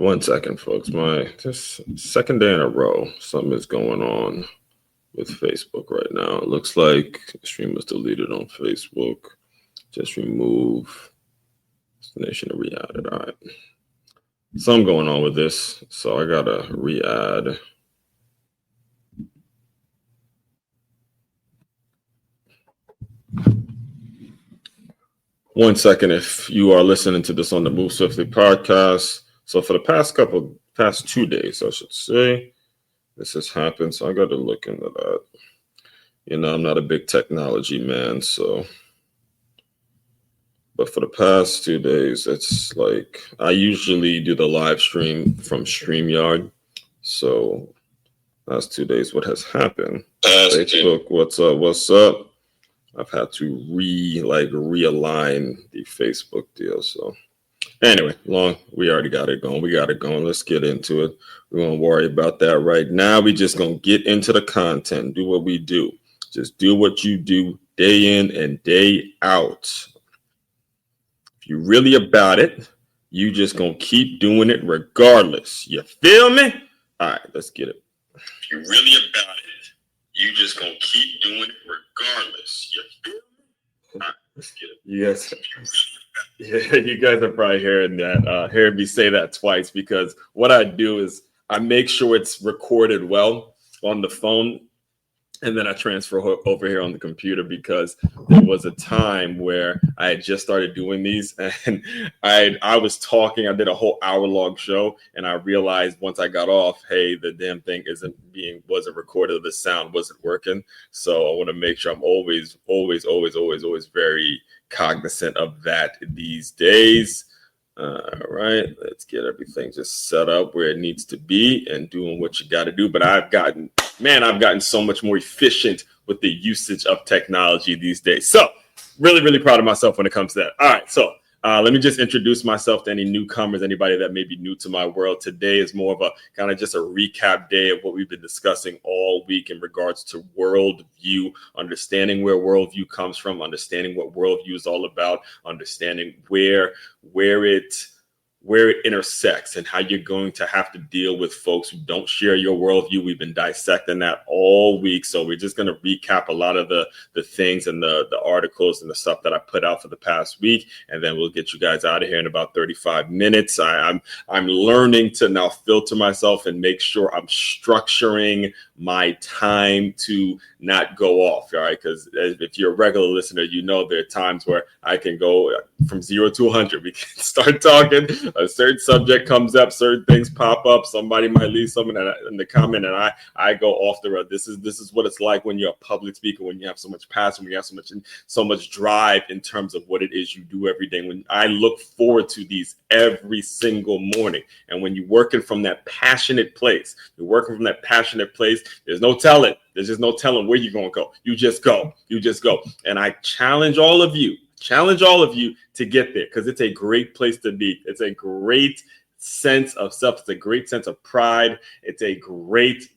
1 second, folks. This second day in a row, something is going on with Facebook right now. It looks like the stream was deleted on Facebook. Just remove destination and re-add it. All right. Something going on with this, so I gotta re-add. One second, if you are listening to this on the Move Swiftly podcast. So for the past 2 days, I should say, this has happened. So I got to look into that. You know, I'm not a big technology man, so. But for the past 2 days, it's like I usually do the live stream from StreamYard. So last 2 days, what has happened? Facebook, what's up? What's up? I've had to realign the Facebook deal. So anyway, we already got it going. We got it going. Let's get into it. We won't worry about that right now. We just gonna get into the content, do what we do. Just do what you do day in and day out. If you're really about it, you just gonna keep doing it regardless. You feel me? All right, let's get it. If you're really about it, you just gonna keep doing it regardless. You feel me? All right, let's get it. Yes. Yeah, you guys are probably hearing me say that twice, because what I do is I make sure it's recorded well on the phone, and then I transfer over here on the computer, because there was a time where I had just started doing these, and I was talking. I did a whole hour-long show, and I realized once I got off, hey, the damn thing wasn't recorded. The sound wasn't working. So I want to make sure I'm always very cognizant of that these days. All right, let's get everything just set up where it needs to be and doing what you got to do. But I've gotten so much more efficient with the usage of technology these days. So really proud of myself when it comes to that. All right, so let me just introduce myself to any newcomers, anybody that may be new to my world. Today is more of a kind of just a recap day of what we've been discussing all week in regards to worldview, understanding where worldview comes from, understanding what worldview is all about, understanding where it intersects, and how you're going to have to deal with folks who don't share your worldview. We've been dissecting that all week. So we're just going to recap a lot of the things and the articles and the stuff that I put out for the past week. And then we'll get you guys out of here in about 35 minutes. I'm learning to now filter myself and make sure I'm structuring my time to not go off. All right. Because if you're a regular listener, you know there are times where I can go from 0 to 100. We can start talking. A certain subject comes up, certain things pop up. Somebody might leave something in the comment, and I go off the road. This is what it's like when you're a public speaker, when you have so much passion, when you have so much drive in terms of what it is you do every day. When I look forward to these every single morning, and when you're working from that passionate place, there's no telling. There's just no telling where you're going to go. You just go. And I challenge all of you to get there, because it's a great place to be. It's a great sense of self. It's a great sense of pride. It's a great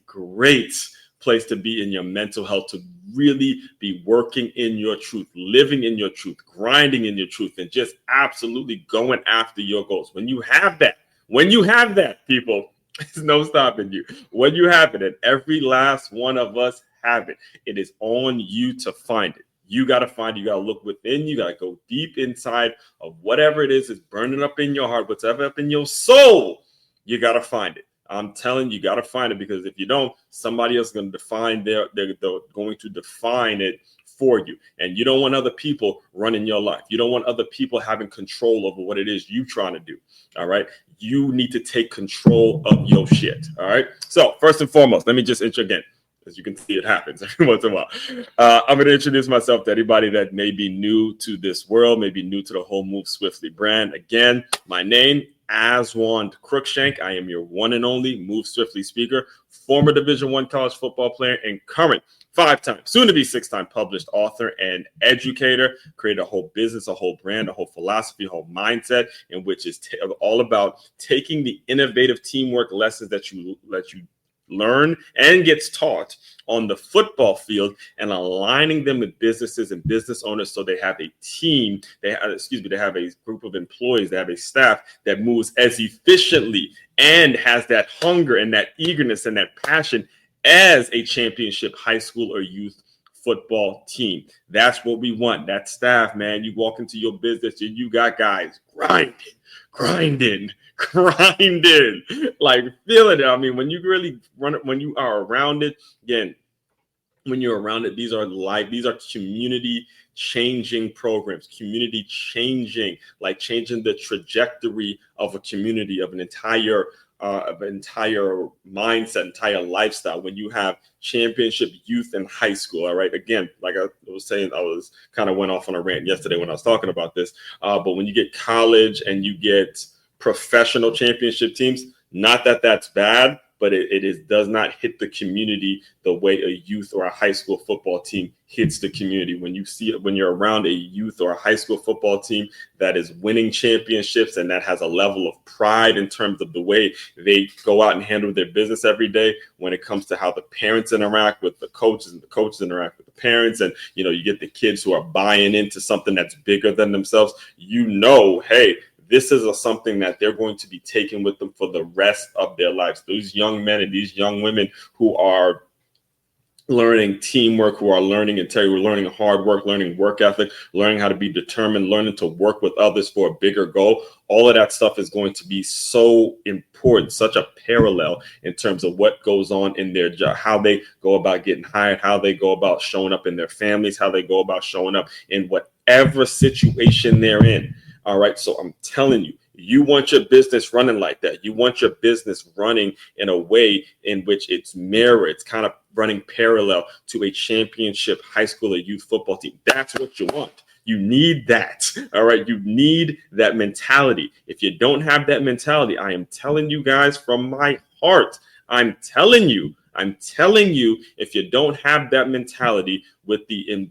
place to be in your mental health, to really be working in your truth, living in your truth, grinding in your truth, and just absolutely going after your goals. When you have that, people, there's no stopping you. When you have it, and every last one of us have it, it is on you to find it. You got to find it. You got to look within. You got to go deep inside of whatever it is burning up in your heart, whatever up in your soul. You got to find it. I'm telling you, got to find it, because if you don't, somebody else is going to define they're going to define it for you. And you don't want other people running your life. You don't want other people having control over what it is you're trying to do. All right. You need to take control of your shit. All right. So first and foremost, let me just intro again. As you can see, it happens every once in a while. I'm going to introduce myself to anybody that may be new to this world, maybe new to the whole Move Swiftly brand. Again, my name, Aswan Crookshank. I am your one and only Move Swiftly speaker, former Division I college football player, and current 5-time, soon to be 6-time published author and educator. Created a whole business, a whole brand, a whole philosophy, a whole mindset, in which is all about taking the innovative teamwork lessons that you learn and gets taught on the football field, and aligning them with businesses and business owners so they have a team, they have a group of employees, they have a staff that moves as efficiently and has that hunger and that eagerness and that passion as a championship high school or youth football team. That's what we want. That staff, man. You walk into your business and you got guys grinding, like feeling it. I mean, when you really run it, when you are around it, again, when you're around it, these are community changing programs, community changing, like changing the trajectory of a community, of an entire mindset, entire lifestyle. When you have championship youth in high school, all right, again, like I was saying, I was kind of went off on a rant yesterday when I was talking about this, but when you get college and you get professional championship teams, not that that's bad, but it does not hit the community the way a youth or a high school football team hits the community. When you see it, when you're around a youth or a high school football team that is winning championships and that has a level of pride in terms of the way they go out and handle their business every day, when it comes to how the parents interact with the coaches and the coaches interact with the parents, and you get the kids who are buying into something that's bigger than themselves, hey, this is something that they're going to be taking with them for the rest of their lives. Those young men and these young women who are learning teamwork, who are learning integrity, who are learning hard work, learning work ethic, learning how to be determined, learning to work with others for a bigger goal. All of that stuff is going to be so important, such a parallel in terms of what goes on in their job, how they go about getting hired, how they go about showing up in their families, how they go about showing up in whatever situation they're in. All right. So I'm telling you, you want your business running like that. You want your business running in a way in which it's kind of running parallel to a championship high school or youth football team. That's what you want. You need that. All right. You need that mentality. If you don't have that mentality, I am telling you guys from my heart, I'm telling you, if you don't have that mentality with the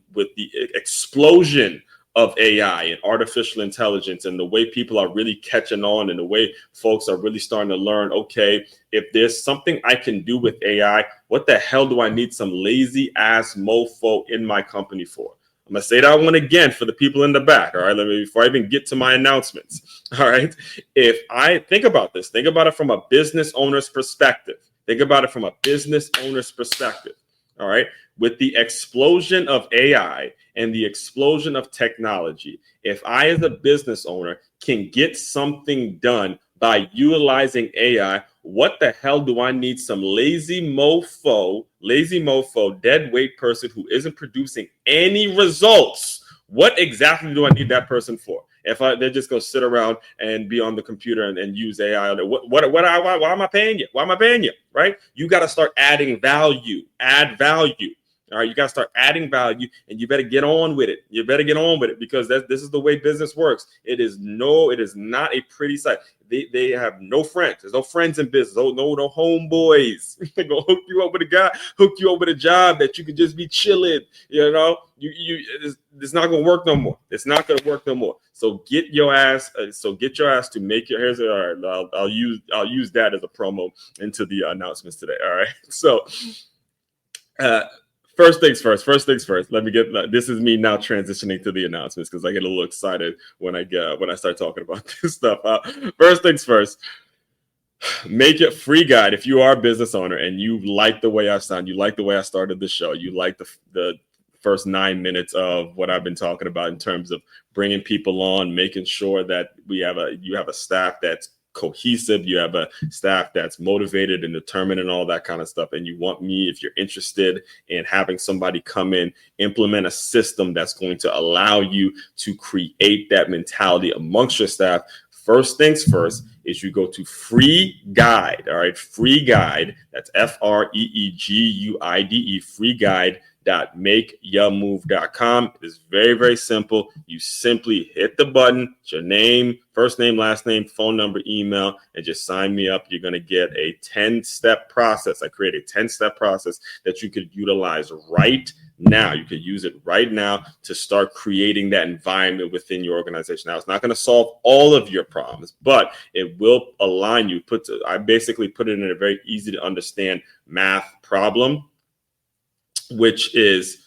explosion of AI and artificial intelligence and the way people are really catching on and the way folks are really starting to learn, okay, if there's something I can do with AI, what the hell do I need some lazy ass mofo in my company for? I'm going to say that one again for the people in the back. All right. Before I even get to my announcements. All right. If I think about it from a business owner's perspective. All right. With the explosion of AI and the explosion of technology, if I, as a business owner, can get something done by utilizing AI, what the hell do I need some lazy mofo, dead weight person who isn't producing any results? What exactly do I need that person for? If they're just going to sit around and be on the computer and use AI, why am I paying you? Why am I paying you? Right? You got to start adding value. Add value. All right, you got to start adding value, and you better get on with it. Because this is the way business works. It is not a pretty sight. They have no friends. There's no friends in business. No homeboys. They're gonna hook you up with a job that you can just be chilling. It's not gonna work no more. So get your ass to make your hairs. All right, I'll use that as a promo into the announcements today. All right, so. First things first. Let me get. This is me now transitioning to the announcements because I get a little excited when I start talking about this stuff. First things first. Make it free guide. If you are a business owner and you like the way I sound, you like the way I started the show, you like the first 9 minutes of what I've been talking about in terms of bringing people on, making sure that you have a staff that's cohesive, you have a staff that's motivated and determined and all that kind of stuff, and you want me, if you're interested in having somebody come in, implement a system that's going to allow you to create that mentality amongst your staff, first things first is you go to free guide. All right, free guide, that's FREEGUIDE, freeguide.com. www.makeyamove.com. It is very, very simple. You simply hit the button, it's your name, first name, last name, phone number, email, and just sign me up. You're going to get a 10-step process. I create a 10-step process that you could utilize right now. You could use it right now to start creating that environment within your organization. Now, it's not going to solve all of your problems, but it will align you. I basically put it in a very easy to understand math problem, which is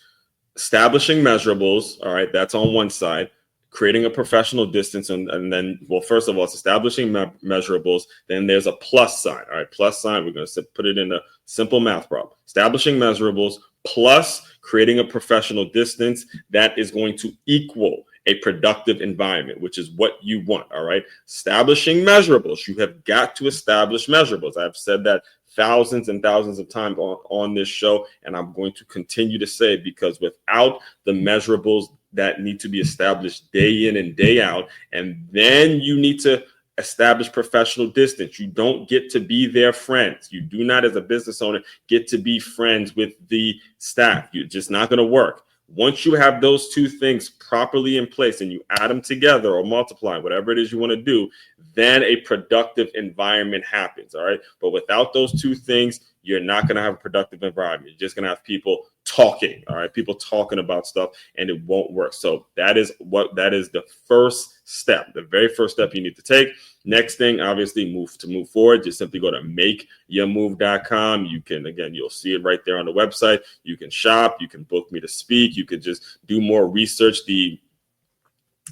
establishing measurables. All right, that's on one side. Creating a professional distance, and then, well, first of all, it's establishing measurables. Then there's a plus sign. All right, plus sign. We're going to put it in a simple math problem. Establishing measurables plus creating a professional distance that is going to equal a productive environment, which is what you want. All right, establishing measurables. You have got to establish measurables. I've said that thousands and thousands of times on this show, and I'm going to continue to say it, because without the measurables that need to be established day in and day out, and then you need to establish professional distance. You don't get to be their friends. You do not, as a business owner, get to be friends with the staff. You're just not going to work. Once you have those two things properly in place and you add them together or multiply, whatever it is you want to do, then a productive environment happens. All right. But without those two things, you're not going to have a productive environment. You're just going to have people talking. All right. People talking about stuff, and it won't work. So that is the first step, the very first step you need to take. Next thing, obviously, move forward. Just simply go to makeyamove.com. You can, again, you'll see it right there on the website. You can shop, you can book me to speak, you could just do more research.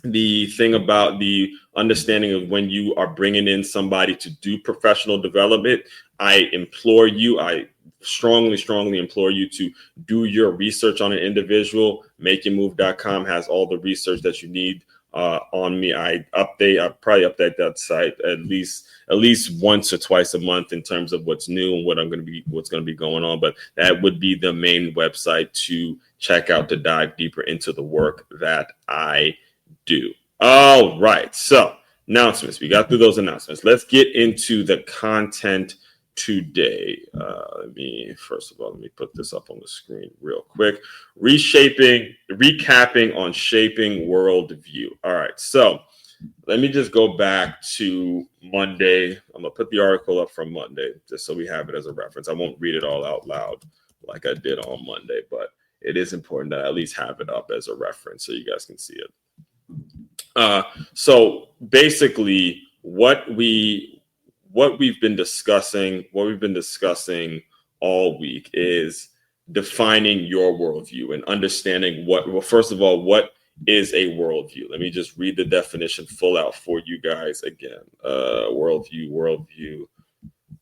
The thing about the understanding of when you are bringing in somebody to do professional development, I strongly implore you to do your research on an individual. Makeyamove.com has all the research that you need on me. I probably update that site at least once or twice a month in terms of what's new and what's going to be going on. But that would be the main website to check out to dive deeper into the work that I do. All right. So announcements. We got through those announcements. Let's get into the content today. Let me put this up on the screen real quick. Recapping on shaping worldview. All right. So let me just go back to Monday. I'm going to put the article up from Monday just so we have it as a reference. I won't read it all out loud like I did on Monday, but it is important that I at least have it up as a reference so you guys can see it. So basically what we've been discussing all week is defining your worldview and understanding first of all, what is a worldview? Let me just read the definition full out for you guys again. Worldview.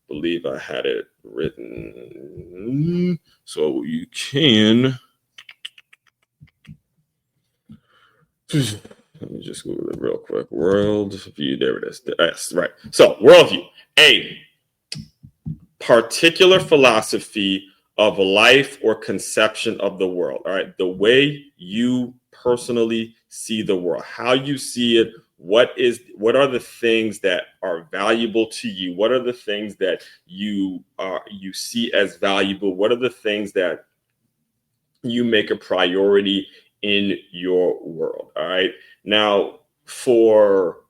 Believe I had it written so you can. Let me just Google it real quick. Worldview. There it is. Yes, right. So worldview, a particular philosophy of life or conception of the world. All right. The way you personally see the world, how you see it. What are the things that are valuable to you? What are the things that you see as valuable? What are the things that you make a priority in your world? All right. Now, for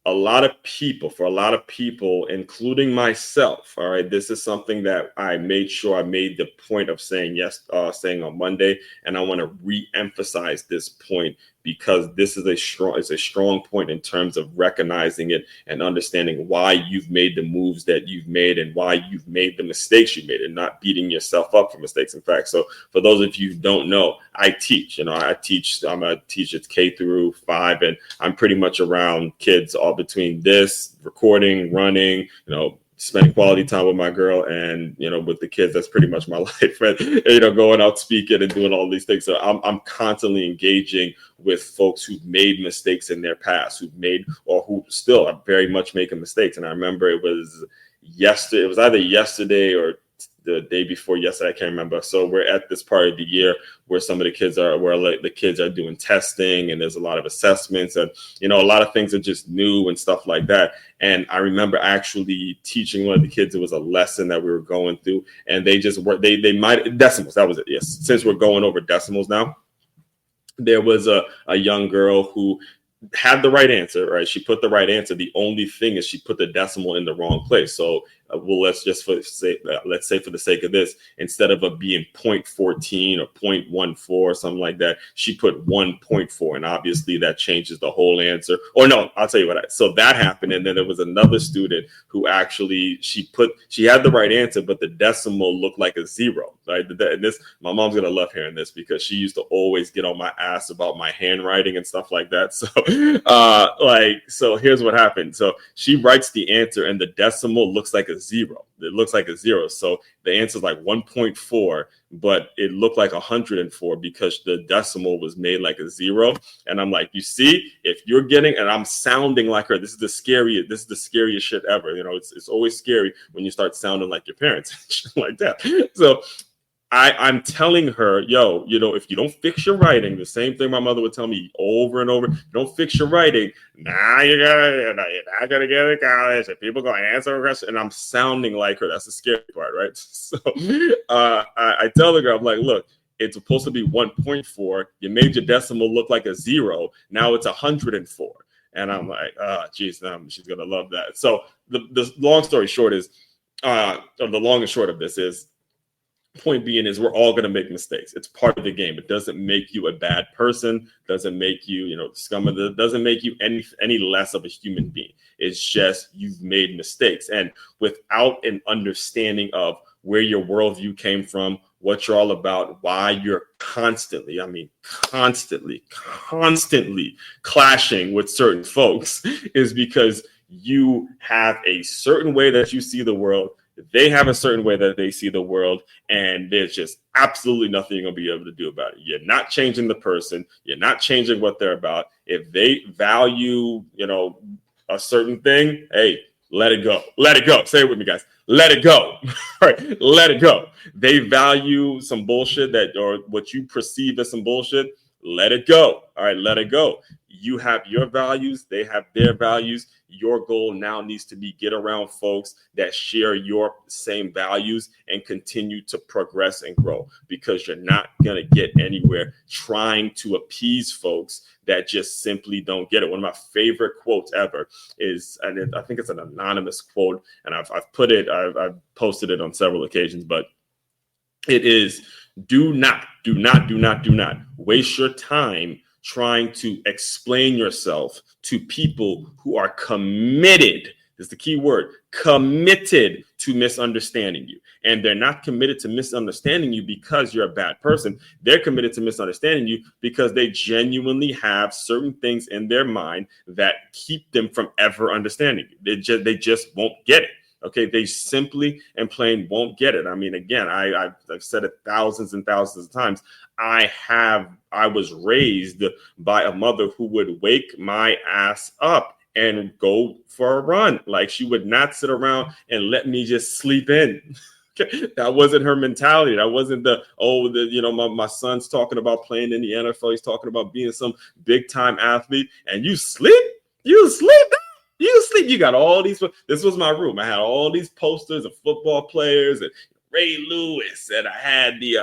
a lot of people, including myself, all right, this is something that I made the point of saying saying on Monday, and I want to re-emphasize this point because this is a strong point in terms of recognizing it and understanding why you've made the moves that you've made and why you've made the mistakes you made and not beating yourself up for mistakes. In fact, so for those of you who don't know, I teach. I'm a teacher. It's K through 5, and I'm pretty much around kids all between this, recording, running, spending quality time with my girl and, with the kids. That's pretty much my life. And, going out speaking and doing all these things. So I'm constantly engaging with folks who've made mistakes in their past, who still are very much making mistakes. And I remember it was either yesterday or the day before yesterday, I can't remember. So we're at this part of the year where some of the kids are, where like the kids are doing testing, and there's a lot of assessments, and a lot of things are just new and stuff like that. And I remember actually teaching one of the kids, it was a lesson that we were going through, and they just were, they might, decimals, that was it. Yes. Since we're going over decimals now, there was a young girl who had the right answer, right? She put the right answer. The only thing is she put the decimal in the wrong place. So let's say for the sake of this, instead of it being 0.14 or 0.14 or something like that, she put 1.4, and obviously that changes the whole answer. Or no, I'll tell you what. So that happened, and then there was another student who actually she had the right answer, but the decimal looked like a zero. Right? And this, my mom's gonna love hearing this because she used to always get on my ass about my handwriting and stuff like that. So, so here's what happened. So she writes the answer, and the decimal looks like a zero. It looks like a zero. So the answer is like 1.4, but it looked like 104 because the decimal was made like a zero. And I'm like, you see, if you're getting, and I'm sounding like her, this is the scariest shit ever. It's always scary when you start sounding like your parents, like that. So I'm telling her, yo, if you don't fix your writing, the same thing my mother would tell me over and over, you don't fix your writing, you're not gonna get to college, and people gonna answer a question. And I'm sounding like her. That's the scary part, right? So I tell the girl, I'm like, look, it's supposed to be 1.4. You made your decimal look like a zero. Now it's 104. And I'm like, geez, she's gonna love that. So the long story short is, or the long and short of this is, point being is we're all going to make mistakes. It's part of the game. It doesn't make you a bad person, doesn't make you, scum of the, doesn't make you any less of a human being. It's just you've made mistakes. And without an understanding of where your worldview came from, what you're all about, why you're constantly clashing with certain folks, is because you have a certain way that you see the world. They have a certain way that they see the world, and there's just absolutely nothing you're going to be able to do about it. You're not changing the person. You're not changing what they're about. If they value, a certain thing, hey, let it go. Let it go. Say it with me, guys. Let it go. Right? Let it go. They value some bullshit or what you perceive as some bullshit. Let it go. All right, let it go. You have your values. They have their values. Your goal now needs to be get around folks that share your same values and continue to progress and grow, because you're not going to get anywhere trying to appease folks that just simply don't get it. One of my favorite quotes ever is, and I think it's an anonymous quote, and I've posted it on several occasions, but it is, do not waste your time trying to explain yourself to people who are committed. This is the key word, committed to misunderstanding you. And they're not committed to misunderstanding you because you're a bad person. They're committed to misunderstanding you because they genuinely have certain things in their mind that keep them from ever understanding you. They just won't get it. Okay, they simply and plain won't get it. I mean, again, I've said it thousands and thousands of times. I was raised by a mother who would wake my ass up and go for a run. Like, she would not sit around and let me just sleep in. That wasn't her mentality. That wasn't my son's talking about playing in the NFL. He's talking about being some big time athlete, and you sleep. You sleep. You got all these. This was my room. I had all these posters of football players and Ray Lewis, and I had the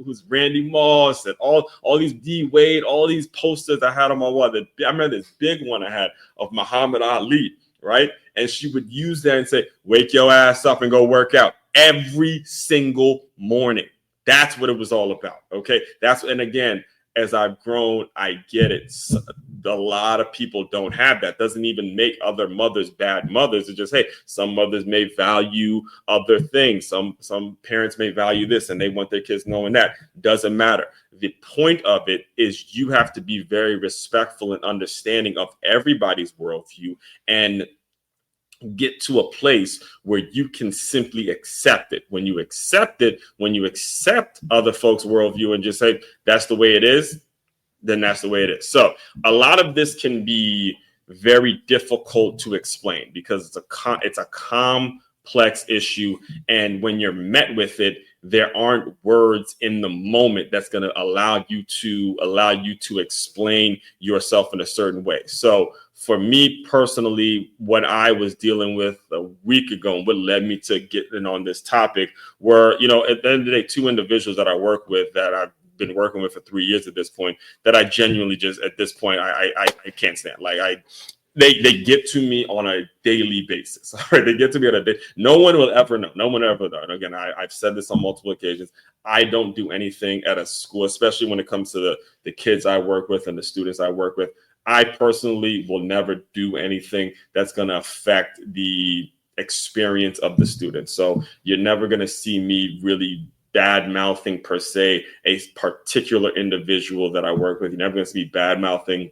who's Randy Moss, and all these D Wade, all these posters I had on my wall. I remember this big one I had of Muhammad Ali, right? And she would use that and say, "Wake your ass up and go work out every single morning." That's what it was all about. Okay, and again, as I've grown, I get it. A lot of people don't have that. Doesn't even make other mothers bad mothers. It's just, hey, some mothers may value other things. Some parents may value this and they want their kids knowing that. Doesn't matter. The point of it is you have to be very respectful and understanding of everybody's worldview and get to a place where you can simply accept it. When you accept other folks' worldview and just say, that's the way it is, then that's the way it is. So a lot of this can be very difficult to explain because it's a complex issue. And when you're met with it, there aren't words in the moment that's going to allow you to explain yourself in a certain way. So for me personally, what I was dealing with a week ago and what led me to getting on this topic were, you know, at the end of the day, two individuals that I work with that I've been working with for 3 years at this point, that I genuinely just, at this point, I can't stand. Like they get to me on a daily basis. All right, they get to me on a day. No one will ever know. No one ever know. And again, I've said this on multiple occasions. I don't do anything at a school, especially when it comes to the kids I work with and the students I work with. I personally will never do anything that's going to affect the experience of the student. So you're never going to see me really bad mouthing per se a particular individual that I work with. You're never going to see me bad mouthing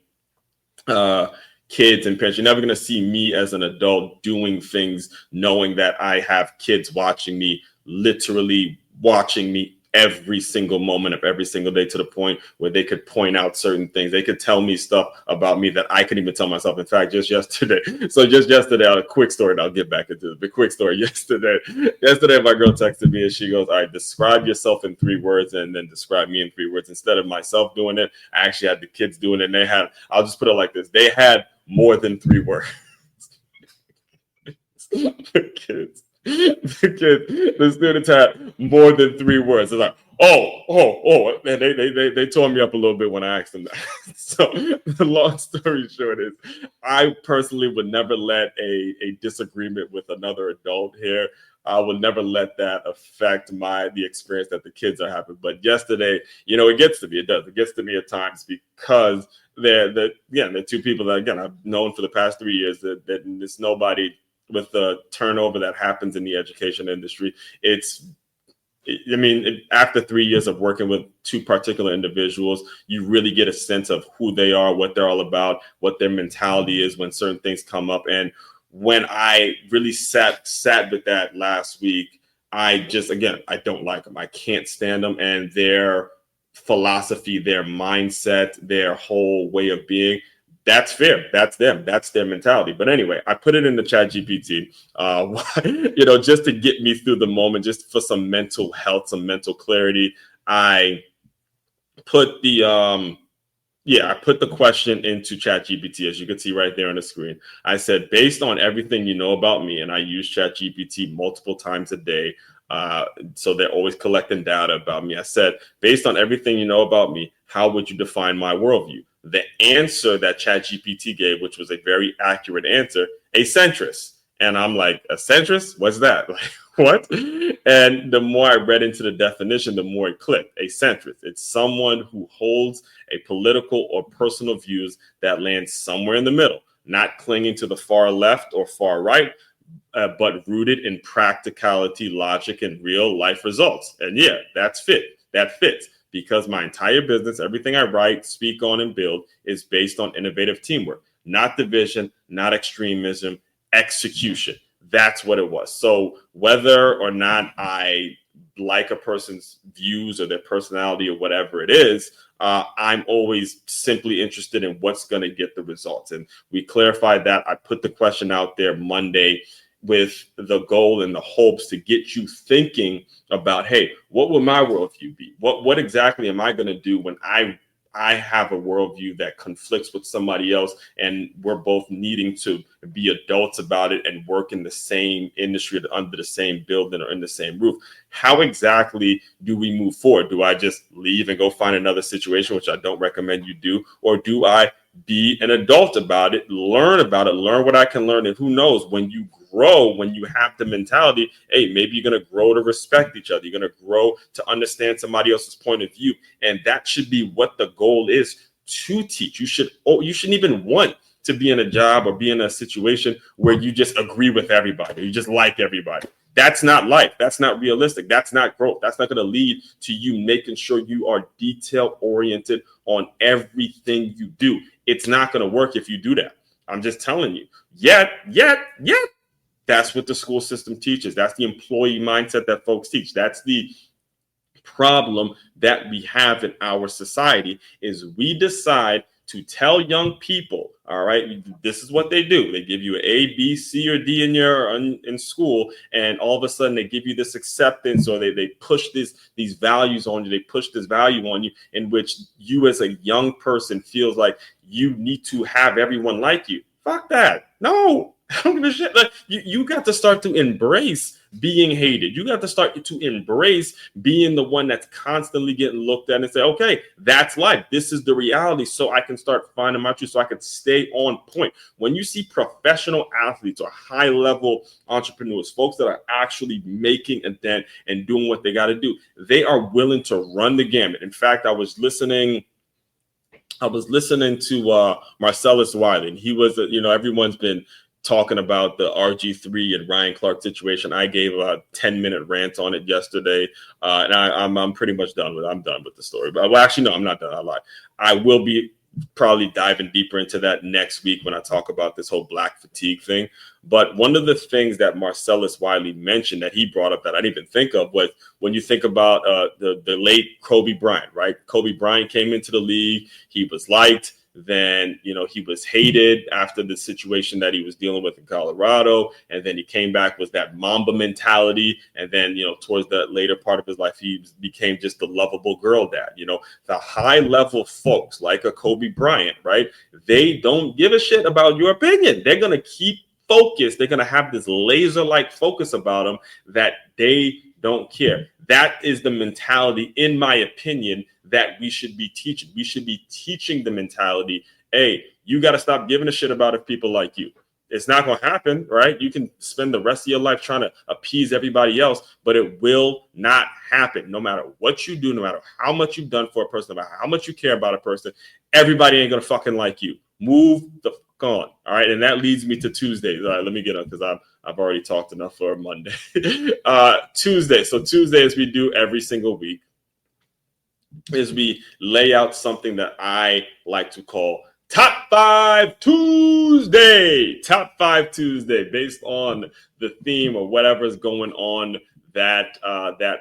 kids and parents. You're never going to see me as an adult doing things knowing that I have kids watching me, literally watching me every single moment of every single day, to the point where they could point out certain things. They could tell me stuff about me that I couldn't even tell myself. In fact, just yesterday, a quick story, and I'll get back into the quick story. Yesterday, my girl texted me and she goes, all right, describe yourself in 3 words and then describe me in 3 words. Instead of myself doing it, I actually had the kids doing it. And I'll just put it like this. They had more than 3 words. The students had more than 3 words. It's like, oh, and they tore me up a little bit when I asked them that. So the long story short is, I personally would never let a disagreement with another adult here. I will never let that affect the experience that the kids are having. But yesterday, you know, it gets to me. It does. It gets to me at times because they're 2 people that, again, I've known for the past 3 years that there's nobody with the turnover that happens in the education industry. After 3 years of working with 2 particular individuals, you really get a sense of who they are, what they're all about, what their mentality is when certain things come up. And when I really sat with that last week, I don't like them. I can't stand them. And their philosophy, their mindset, their whole way of being, that's fair. That's them. That's their mentality. But anyway, I put it in the chat GPT, just to get me through the moment, just for some mental health, some mental clarity. I put the question into chat GPT, as you can see right there on the screen. I said, based on everything you know about me, and I use chat GPT multiple times a day. So they're always collecting data about me. I said, based on everything you know about me, how would you define my worldview? The answer that ChatGPT gave, which was a very accurate answer, a centrist. And I'm like, a centrist? What's that? Like, what? And the more I read into the definition, the more it clicked. A centrist. It's someone who holds a political or personal views that land somewhere in the middle, not clinging to the far left or far right, but rooted in practicality, logic, and real life results. And yeah, that fits. Because my entire business, everything I write, speak on, and build is based on innovative teamwork, not division, not extremism, execution. That's what it was. So whether or not I like a person's views or their personality or whatever it is, I'm always simply interested in what's going to get the results. And we clarified that. I put the question out there Monday with the goal and the hopes to get you thinking about, hey, what will my worldview be? What exactly am I going to do when I have a worldview that conflicts with somebody else, and we're both needing to be adults about it and work in the same industry, under the same building or in the same roof? How exactly do we move forward? Do I just leave and go find another situation, which I don't recommend you do? Or do I be an adult about it, learn what I can learn? And who knows, when you grow, when you have the mentality, hey, maybe you're going to grow to respect each other. You're going to grow to understand somebody else's point of view. And that should be what the goal is, to teach. You shouldn't even want to be in a job or be in a situation where you just agree with everybody. You just like everybody. That's not life. That's not realistic. That's not growth. That's not going to lead to you making sure you are detail oriented on everything you do. It's not going to work if you do that. I'm just telling you. Yet. That's what the school system teaches. That's the employee mindset that folks teach. That's the problem that we have in our society, is we decide to tell young people, all right, this is what they do. They give you an A, B, C, or D in school, and all of a sudden they give you this acceptance, or they push these values on you. They push this value on you in which you as a young person feels like you need to have everyone like you. Fuck that. No, I don't give a shit. Like, you got to start to embrace being hated. You got to start to embrace being the one that's constantly getting looked at and say, okay, that's life. This is the reality. So I can start finding my truth, so I can stay on point. When you see professional athletes or high level entrepreneurs, folks that are actually making a dent and doing what they got to do, they are willing to run the gamut. In fact, I was listening to Marcellus Wiley, and he was, everyone's been talking about the RG3 and Ryan Clark situation. I gave a 10-minute rant on it yesterday, and I'm pretty much done with it. I'm done with the story. But actually, no, I'm not done. I lied. I will be probably diving deeper into that next week when I talk about this whole black fatigue thing. But one of the things that Marcellus Wiley mentioned that he brought up that I didn't even think of was when you think about the late Kobe Bryant, right? Kobe Bryant came into the league. He was liked. Then, he was hated after the situation that he was dealing with in Colorado. And then he came back with that Mamba mentality. And then, towards the later part of his life, he became just the lovable girl dad. The high level folks like a Kobe Bryant, right? They don't give a shit about your opinion. They're going to keep focused. They're going to have this laser like focus about them that they don't care. That is the mentality, in my opinion, that we should be teaching. We should be teaching the mentality, hey, you got to stop giving a shit about if people like you. It's not going to happen, right? You can spend the rest of your life trying to appease everybody else, but it will not happen. No matter what you do, no matter how much you've done for a person, no matter how much you care about a person, everybody ain't going to fucking like you. Move the fuck on. All right. And that leads me to Tuesday. All right, let me get on because I've already talked enough for Monday. Tuesday. So Tuesday, as we do every single week, is we lay out something that I like to call Top 5 Tuesday. Top 5 Tuesday, based on the theme or whatever's going on that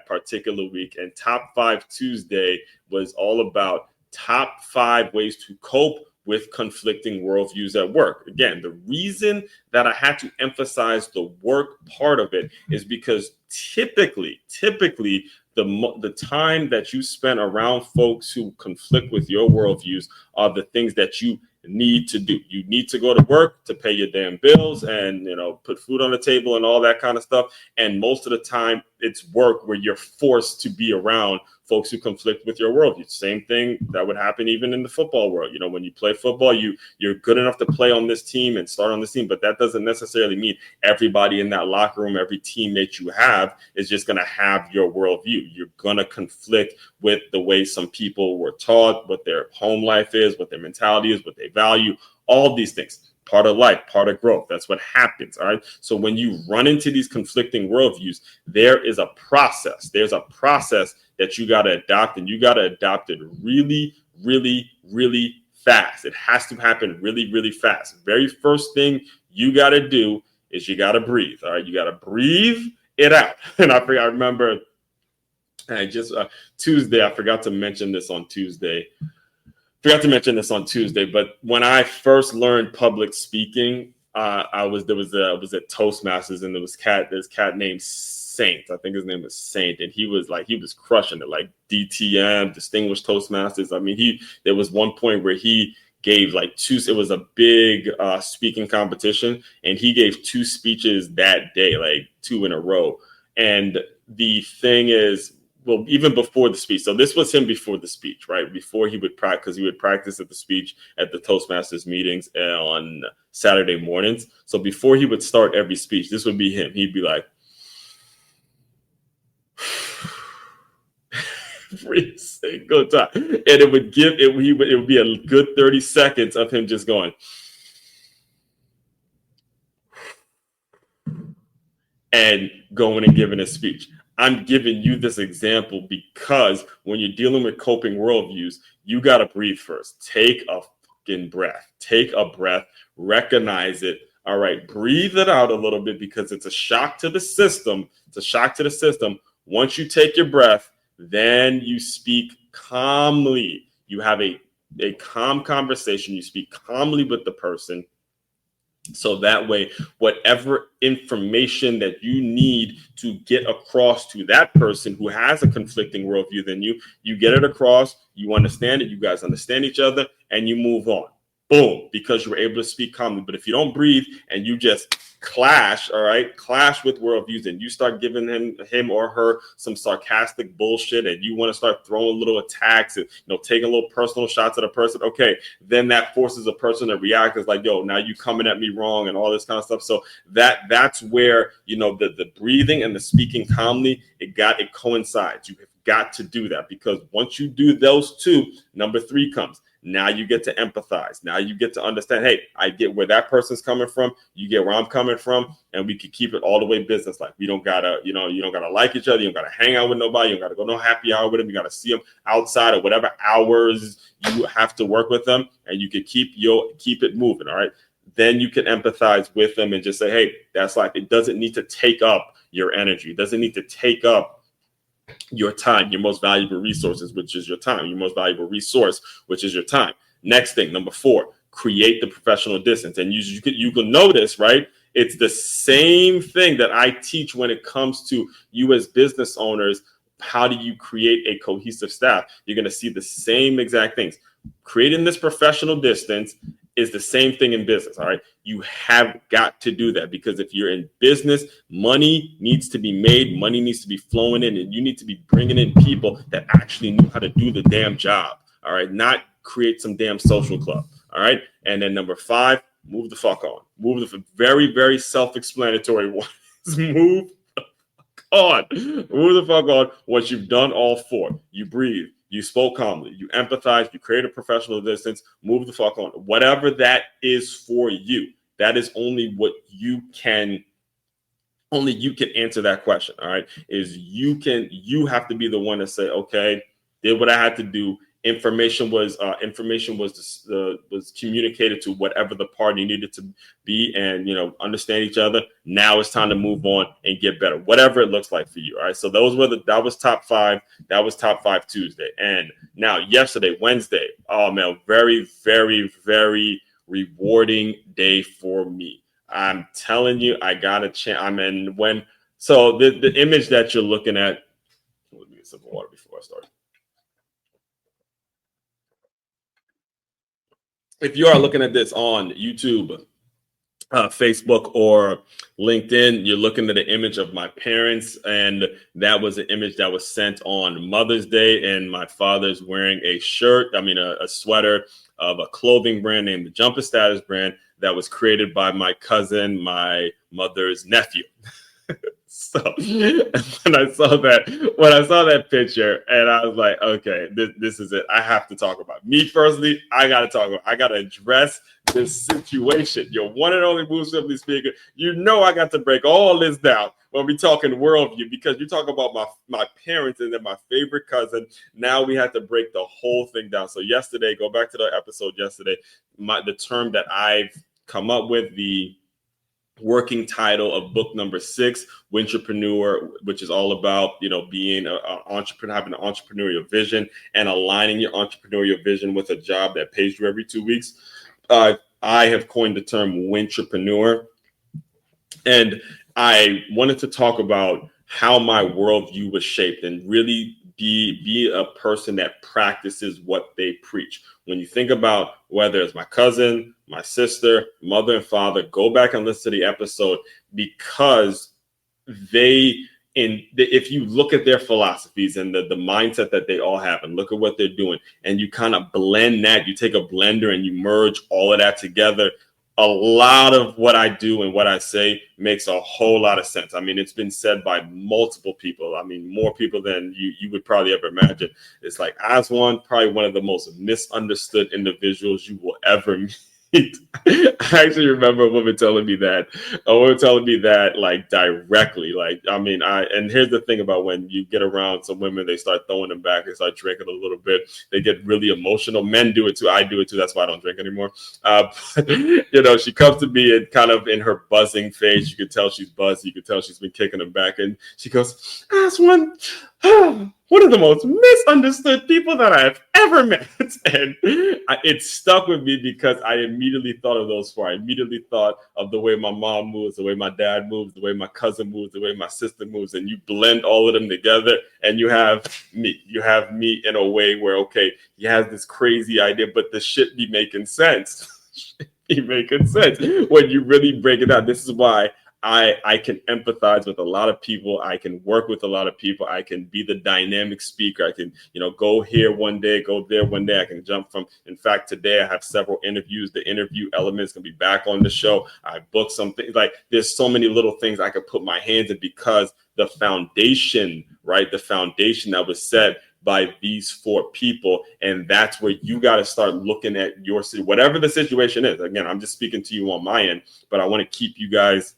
particular week. And Top 5 Tuesday was all about top 5 ways to cope with conflicting worldviews at work. Again, the reason that I had to emphasize the work part of it is because typically, the time that you spend around folks who conflict with your worldviews are the things that you need to do. You need to go to work to pay your damn bills and, put food on the table and all that kind of stuff. And most of the time it's work where you're forced to be around folks who conflict with your worldview. Same thing that would happen even in the football world. When you play football, you're good enough to play on this team and start on this team, but that doesn't necessarily mean everybody in that locker room, every teammate you have is just going to have your worldview. You're going to conflict with the way some people were taught, what their home life is, what their mentality is, what they value, all these things. Part of life, part of growth. That's what happens. All right. So when you run into these conflicting worldviews, there is a process. There's a process that you got to adopt, and you got to adopt it really, really, really fast. It has to happen really, really fast. Very first thing you got to do is you got to breathe. All right. You got to breathe it out. And I remember Tuesday, I forgot to mention this on Tuesday. But when I first learned public speaking, I was at Toastmasters, and this cat named Saint. I think his name was Saint, and he was crushing it, like DTM, Distinguished Toastmasters. I mean, there was one point where he gave two. It was a big speaking competition, and he gave 2 speeches that day, 2 in a row. And the thing is, well, even before the speech. So this was him before the speech, right? Before he would practice, because he would practice at the speech at the Toastmasters meetings on Saturday mornings. So before he would start every speech, this would be him. He'd be like, every single time. And it would be a good 30 seconds of him just going, and going and giving a speech. I'm giving you this example because when you're dealing with coping worldviews, you got to breathe first. Take a fucking breath. Take a breath. Recognize it. All right. Breathe it out a little bit because it's a shock to the system. Once you take your breath, then you speak calmly. You have a a calm conversation. You speak calmly with the person. So that way, whatever information that you need to get across to that person who has a conflicting worldview than you get it across, you understand it, you guys understand each other, and you move on. Boom, because you were able to speak calmly. But if you don't breathe and you just clash, all right, clash with worldviews, and you start giving him or her some sarcastic bullshit, and you want to start throwing little attacks and taking little personal shots at a person, okay, then that forces a person to react. It's like, yo, now you coming at me wrong and all this kind of stuff. So that's where the breathing and the speaking calmly, it coincides. You have got to do that, because once you do those two, number 3 comes. Now you get to empathize. Now you get to understand, hey, I get where that person's coming from. You get where I'm coming from. And we can keep it all the way business-like. We don't gotta, you don't gotta like each other. You don't gotta hang out with nobody. You don't gotta go no happy hour with them. You gotta see them outside of whatever hours you have to work with them. And you can keep it moving. All right. Then you can empathize with them and just say, hey, that's life. It doesn't need to take up your energy. It doesn't need to take up your time, your most valuable resources, which is your time, your most valuable resource, which is your time. Next thing, number 4, create the professional distance. And you can notice, right? It's the same thing that I teach when it comes to you as business owners. How do you create a cohesive staff? You're going to see the same exact things. Creating this professional distance is the same thing in business. All right. You have got to do that, because if you're in business, money needs to be made. Money needs to be flowing in, and you need to be bringing in people that actually know how to do the damn job. All right. Not create some damn social club. All right. And then number 5, move the fuck on. Move the very, very self-explanatory one. Move the fuck on. Move the fuck on. Once you've done all 4, you breathe. You spoke calmly, you empathize, you create a professional distance, move the fuck on. Whatever that is for you, that is only what you can answer that question. All right. You have to be the one to say, okay, did what I had to do. Information was communicated to whatever the party needed to be, and understand each other. Now it's time to move on and get better, whatever it looks like for you. All right. So that was top 5. That was top 5 Tuesday. And now yesterday, Wednesday. Oh man, very, very, very rewarding day for me. I'm telling you, I got a chance. So the image that you're looking at. Let me get some water before I start. If you are looking at this on YouTube, Facebook, or LinkedIn, you're looking at an image of my parents, and that was an image that was sent on Mother's Day, and my father's wearing a sweater of a clothing brand named the Jumper Status brand that was created by my cousin, my mother's nephew. So when I saw that picture, and I was like, okay, this is it. I have to talk about it. Me personally. I got to address this situation. Your one and only Move Simply speaker. I got to break all this down when we talking worldview, because you talk about my parents and then my favorite cousin. Now we have to break the whole thing down. So yesterday, go back to the episode yesterday. The term that I've come up with, the working title of book number 6, Win-Trapreneur, which is all about being an entrepreneur, having an entrepreneurial vision, and aligning your entrepreneurial vision with a job that pays you every 2 weeks. I have coined the term Win-Trapreneur, and I wanted to talk about how my worldview was shaped and really be a person that practices what they preach. When you think about whether it's my cousin, my sister, mother, and father, go back and listen to the episode, because if you look at their philosophies and the mindset that they all have, and look at what they're doing, and you kind of blend that, you take a blender and you merge all of that together, a lot of what I do and what I say makes a whole lot of sense. I mean, it's been said by multiple people. I mean, more people than you would probably ever imagine. It's like Aswan, probably one of the most misunderstood individuals you will ever meet. I actually remember a woman telling me that. Like directly. Like, I mean, and here's the thing about when you get around some women, they start throwing them back, they start drinking a little bit, they get really emotional. Men do it too. I do it too. That's why I don't drink anymore. She comes to me and kind of in her buzzing phase. You could tell she's buzzed. You could tell she's been kicking them back, and she goes, "Aswan, one of the most misunderstood people that I've ever met. And it stuck with me because I immediately thought of those four. I immediately thought of the way my mom moves, the way my dad moves, the way my cousin moves, the way my sister moves, and you blend all of them together and you have me. You have me in a way where, okay, he has this crazy idea, but the shit be making sense. Be making sense when you really break it down. This is why I can empathize with a lot of people. I can work with a lot of people. I can be the dynamic speaker. I can, go here one day, go there one day. I can jump from, in fact, today I have several interviews. The interview elements can be back on the show. I booked something. Like, there's so many little things I could put my hands in because the foundation, right? The foundation that was set by these four people. And that's where you got to start looking at your city, whatever the situation is. Again, I'm just speaking to you on my end, but I want to keep you guys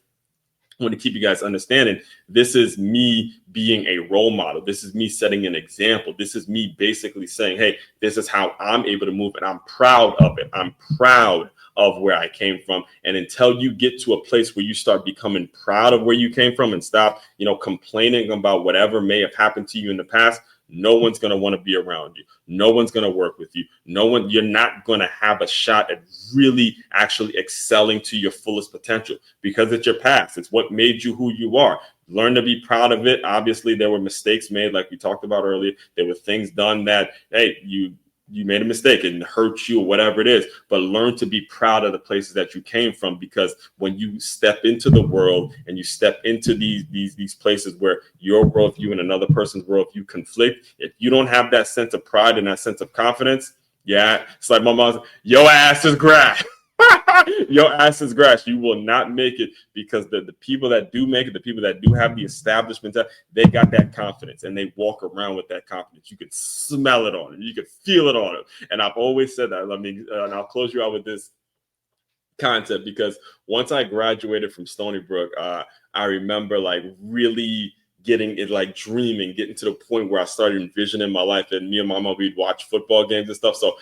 understanding this is me being a role model. This is me setting an example. This is me basically saying, hey, this is how I'm able to move. And I'm proud of it. I'm proud of where I came from. And until you get to a place where you start becoming proud of where you came from and stop, complaining about whatever may have happened to you in the past, no one's going to want to be around you. No one's going to work with you. You're not going to have a shot at really actually excelling to your fullest potential because it's your past. It's what made you who you are. Learn to be proud of it. Obviously, there were mistakes made, like we talked about earlier. There were things done that, hey, you made a mistake and hurt you or whatever it is, but learn to be proud of the places that you came from, because when you step into the world and you step into these places where your worldview and another person's worldview conflict, if you don't have that sense of pride and that sense of confidence, yeah, it's like my mom's, your ass is grass. Your ass is grass. You will not make it, because the people that do make it, the people that do have the establishment, they got that confidence and they walk around with that confidence. You can smell it on them. You can feel it on them. And I've always said that. And I'll close you out with this concept, because once I graduated from Stony Brook, I remember really getting to the point where I started envisioning my life, and me and Mama, we'd watch football games and stuff. So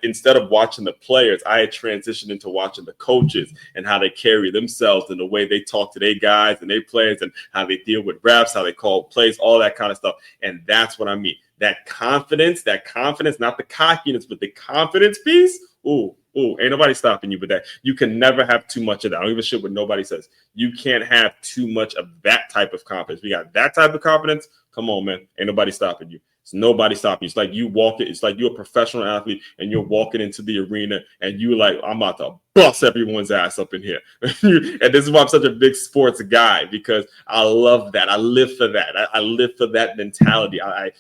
instead of watching the players, I had transitioned into watching the coaches and how they carry themselves and the way they talk to their guys and their players and how they deal with refs, how they call plays, all that kind of stuff. And that's what I mean. That confidence, not the cockiness, but the confidence piece. Ooh, ain't nobody stopping you with that. You can never have too much of that. I don't give a shit what nobody says. You can't have too much of that type of confidence. We got that type of confidence. Come on, man. Ain't nobody stopping you. It's nobody stopping you. It's like it's like you're a professional athlete and you're walking into the arena and you're like, I'm about to bust everyone's ass up in here. And this is why I'm such a big sports guy, because I love that. I live for that. I live for that mentality. I'm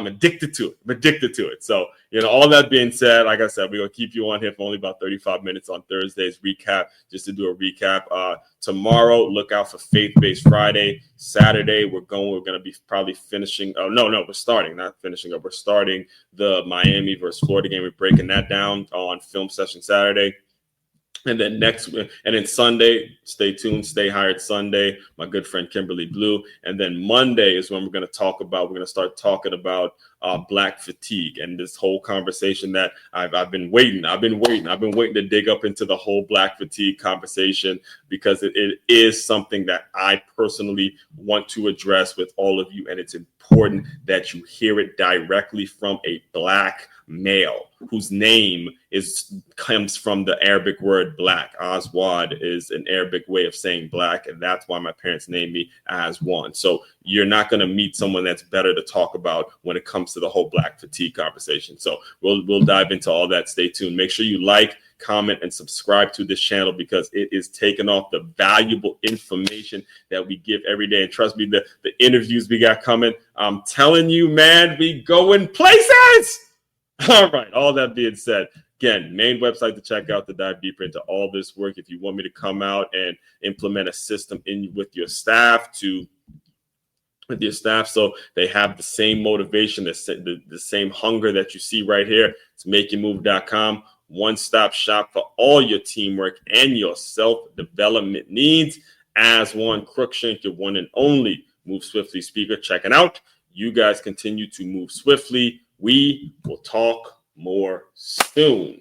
addicted to it. I'm addicted to it. So, all that being said, like I said, we're going to keep you on here for only about 35 minutes on Thursday's recap, just to do a recap. Tomorrow, look out for Faith-Based Friday. Saturday, we're going to be probably finishing. We're starting, not finishing up. We're starting the Miami versus Florida game. We're breaking that down on Film Session Saturday. And then Sunday, stay tuned, Stay Hired Sunday, my good friend Kimberly Blue. And then Monday is when we're going to start talking about Black fatigue and this whole conversation that I've been waiting to dig up into the whole Black fatigue conversation, because it is something that I personally want to address with all of you. And it's important that you hear it directly from a Black male whose name comes from the Arabic word black. Aswad is an Arabic way of saying black, and that's why my parents named me Aswan. So you're not going to meet someone that's better to talk about when it comes to the whole Black fatigue conversation. So we'll dive into all that. Stay tuned. Make sure you like, comment, and subscribe to this channel, because it is taking off the valuable information that we give every day. And trust me, the interviews we got coming, I'm telling you, man, we going places. All right. All that being said, again, main website to check out to dive deeper into all this work. If you want me to come out and implement a system with your staff so they have the same motivation, the same hunger that you see right here, it's makeyourmove.com. One-stop shop for all your teamwork and your self-development needs. Aswan Crookshank, your one and only Move Swiftly speaker. Check it out. You guys continue to move swiftly. We will talk more soon.